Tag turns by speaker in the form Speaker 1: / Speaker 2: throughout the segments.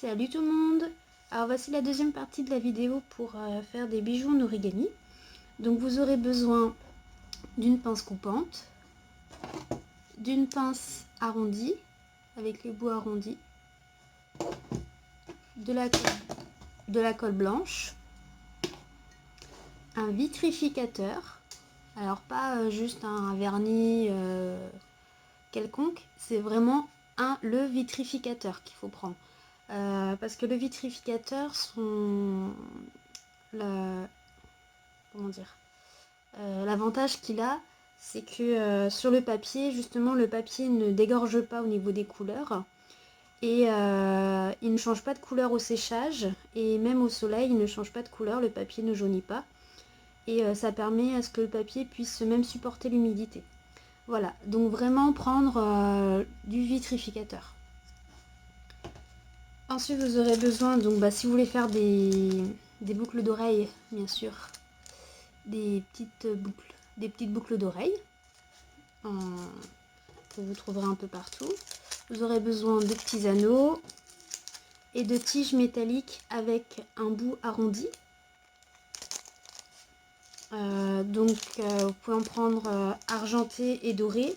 Speaker 1: Salut tout le monde. Alors voici la deuxième partie de la vidéo pour faire des bijoux en origami. Donc vous aurez besoin d'une pince coupante, d'une pince arrondie avec les bouts arrondis, de la colle blanche, un vitrificateur. Alors pas juste un vernis quelconque, c'est vraiment le vitrificateur qu'il faut prendre. Parce que le vitrificateur, l'avantage qu'il a, c'est que sur le papier, justement, le papier ne dégorge pas au niveau des couleurs. Et il ne change pas de couleur au séchage. Et même au soleil, il ne change pas de couleur, le papier ne jaunit pas. Et ça permet à ce que le papier puisse même supporter l'humidité. Voilà, donc vraiment prendre du vitrificateur. Ensuite, vous aurez besoin, donc si vous voulez faire des boucles d'oreilles, bien sûr, des petites boucles d'oreilles que vous trouverez un peu partout. Vous aurez besoin de petits anneaux et de tiges métalliques avec un bout arrondi. Vous pouvez en prendre argenté et doré.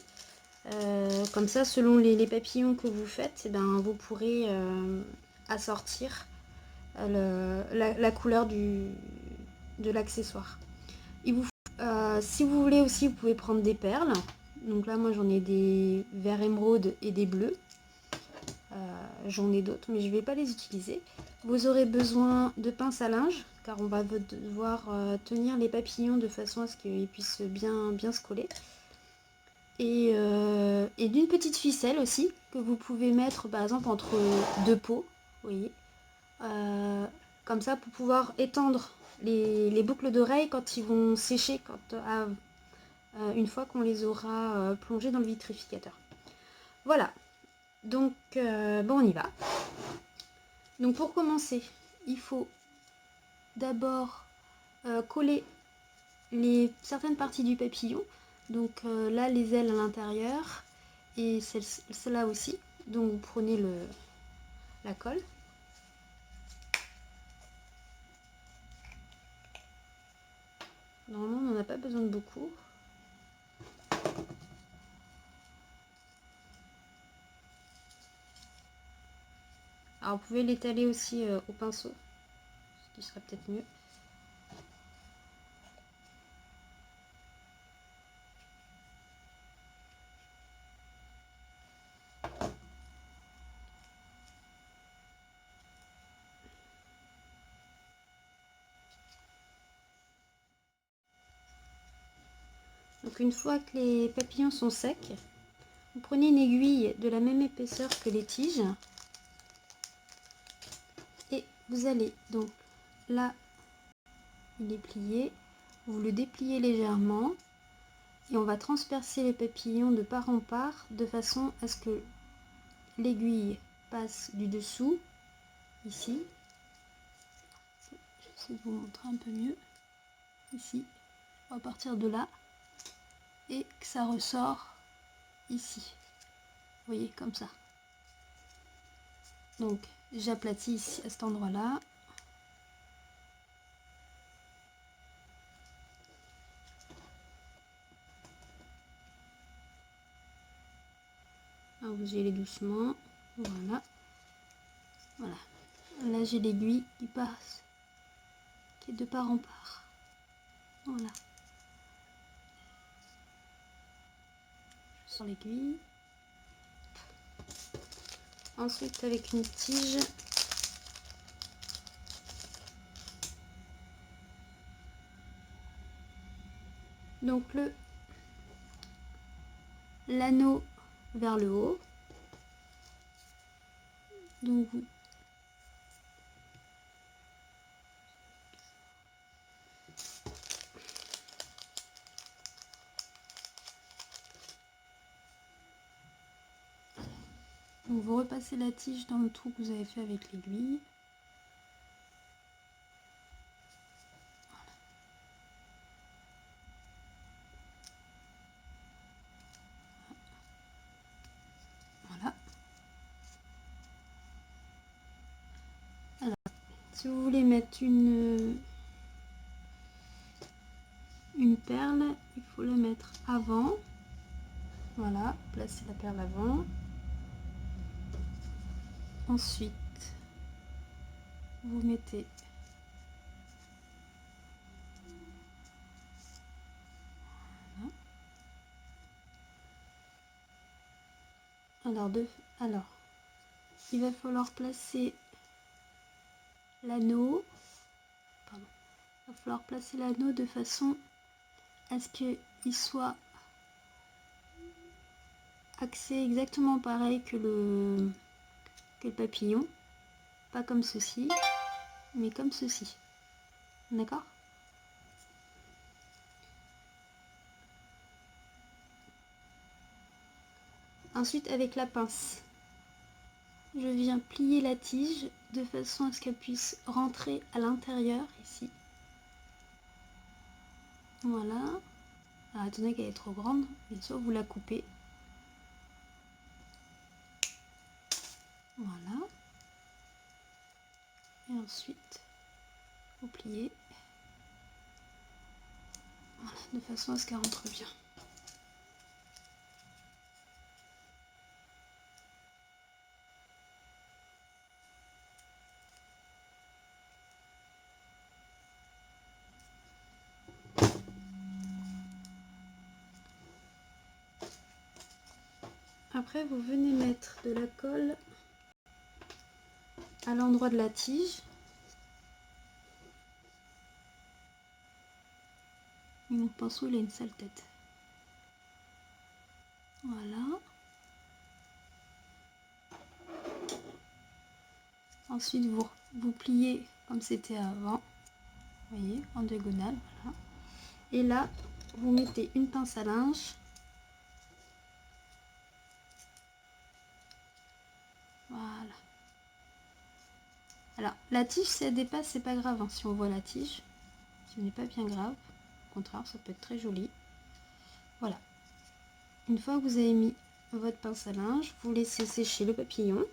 Speaker 1: Comme ça, selon les papillons que vous faites, vous pourrez assortir la couleur de l'accessoire. Si vous voulez aussi, vous pouvez prendre des perles. Donc là, moi j'en ai des verts émeraude et des bleus. J'en ai d'autres, mais je ne vais pas les utiliser. Vous aurez besoin de pince à linge, car on va devoir tenir les papillons de façon à ce qu'ils puissent bien se coller. Et d'une petite ficelle aussi, que vous pouvez mettre par exemple entre deux pots, vous voyez. Comme ça, pour pouvoir étendre les boucles d'oreilles quand ils vont sécher, une fois qu'on les aura plongés dans le vitrificateur. Voilà, donc on y va. Donc pour commencer, il faut d'abord coller certaines parties du papillon. Donc là, les ailes à l'intérieur et celle-là aussi. Donc vous prenez la colle. Normalement, on n'en a pas besoin de beaucoup. Alors vous pouvez l'étaler aussi au pinceau, ce qui serait peut-être mieux. Donc une fois que les papillons sont secs, vous prenez une aiguille de la même épaisseur que les tiges. Et vous allez donc là, il est plié, vous le dépliez légèrement et on va transpercer les papillons de part en part de façon à ce que l'aiguille passe du dessous, ici. J'essaie de vous montrer un peu mieux. Ici, on va partir de là et que ça ressort ici. Vous voyez, comme ça. Donc, j'aplatis ici à cet endroit-là. Vous y allez doucement. Voilà. Voilà. Là, j'ai l'aiguille qui passe, qui est de part en part. Voilà. Je sors l'aiguille. Ensuite, avec une tige, donc l'anneau vers le haut. Donc vous repassez la tige dans le trou que vous avez fait avec l'aiguille. Voilà. Si vous voulez mettre une perle, il faut la mettre avant. Voilà, placez la perle avant. Ensuite, vous mettez voilà. Alors, il va falloir placer l'anneau. Pardon. Il va falloir placer l'anneau de façon à ce qu'il soit axé exactement pareil que le papillon. Pas comme ceci, mais comme ceci. D'accord ? Ensuite, avec la pince, je viens plier la tige de façon à ce qu'elle puisse rentrer à l'intérieur, ici. Voilà. Alors, attendez qu'elle est trop grande, bien sûr, vous la coupez. Voilà. Et ensuite, vous pliez. Voilà, de façon à ce qu'elle rentre bien. Après, vous venez mettre de la colle à l'endroit de la tige. Mon pinceau, il a une sale tête. Voilà. Ensuite, vous pliez comme c'était avant. Vous voyez, en diagonale. Voilà. Et là, vous mettez une pince à linge. Voilà. Alors, la tige, si elle dépasse, c'est pas grave. Hein, si on voit la tige, ce n'est pas bien grave. Au contraire, ça peut être très joli. Voilà. Une fois que vous avez mis votre pince à linge, vous laissez sécher le papillon.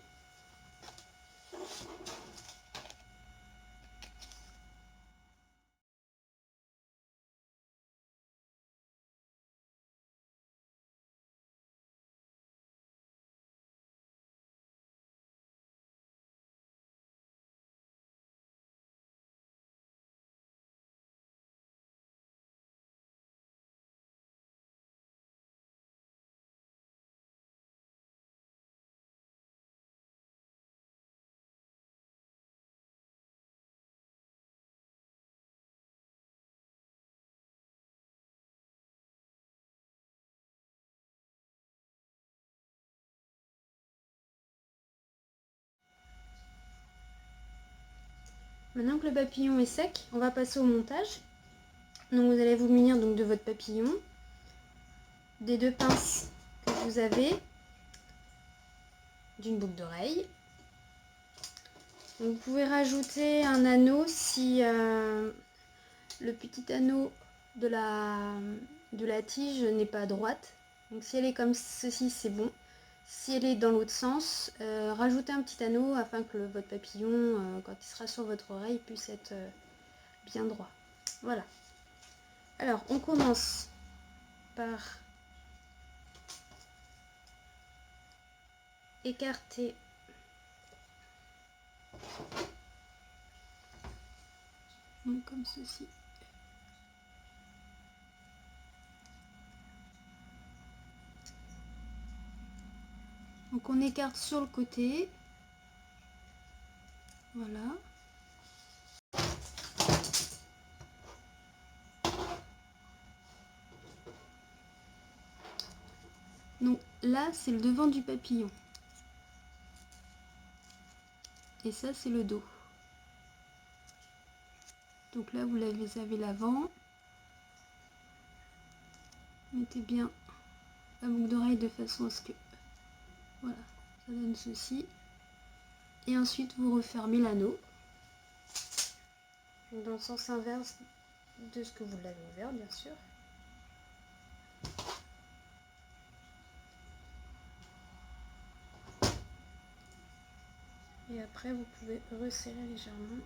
Speaker 1: Maintenant que le papillon est sec, on va passer au montage. Donc vous allez vous munir donc de votre papillon, des deux pinces que vous avez, d'une boucle d'oreille. Vous pouvez rajouter un anneau si le petit anneau de la tige n'est pas droite. Donc si elle est comme ceci, c'est bon. Si elle est dans l'autre sens, rajoutez un petit anneau afin que votre papillon, quand il sera sur votre oreille, puisse être bien droit. Voilà. Alors, on commence par écarter donc comme ceci. Donc on écarte sur le côté. Voilà. Donc là, c'est le devant du papillon. Et ça, c'est le dos. Donc là, vous avez l'avant. Mettez bien la boucle d'oreille de façon à ce que... Voilà, ça donne ceci. Et ensuite, vous refermez l'anneau. Dans le sens inverse de ce que vous l'avez ouvert, bien sûr. Et après, vous pouvez resserrer légèrement.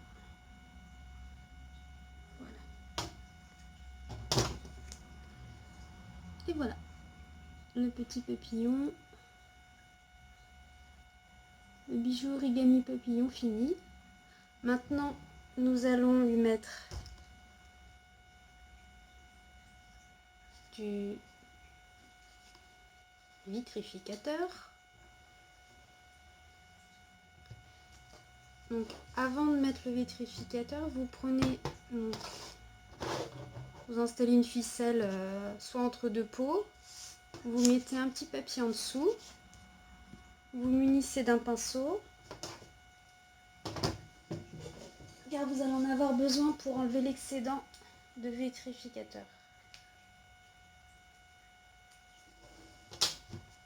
Speaker 1: le petit papillon. Le bijou origami papillon fini. Maintenant, nous allons lui mettre du vitrificateur. Donc, avant de mettre le vitrificateur, vous prenez, donc, vous installez une ficelle soit entre deux pots. Vous mettez un petit papier en dessous. Vous munissez d'un pinceau. Car vous allez en avoir besoin pour enlever l'excédent de vitrificateur.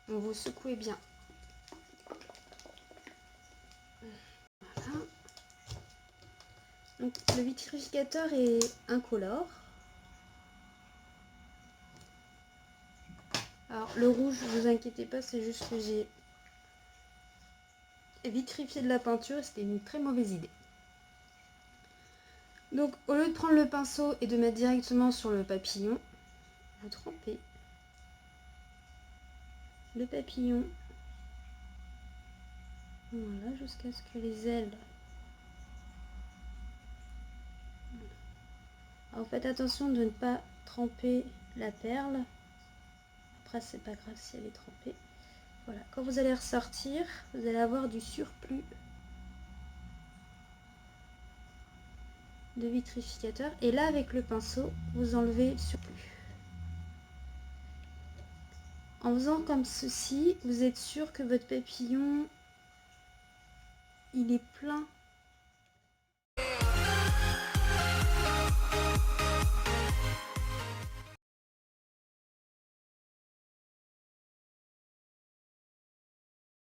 Speaker 1: Donc vous secouez bien. Voilà. Donc le vitrificateur est incolore. Alors le rouge, ne vous inquiétez pas, c'est juste que j'ai vitrifié de la peinture et c'était une très mauvaise idée. Donc au lieu de prendre le pinceau et de mettre directement sur le papillon, vous trempez le papillon. Voilà, jusqu'à ce que les ailes... Alors faites attention de ne pas tremper la perle. Après c'est pas grave si elle est trempée. Voilà, quand vous allez ressortir, vous allez avoir du surplus de vitrificateur. Et là avec le pinceau, vous enlevez le surplus. En faisant comme ceci, vous êtes sûr que votre papillon, il est plein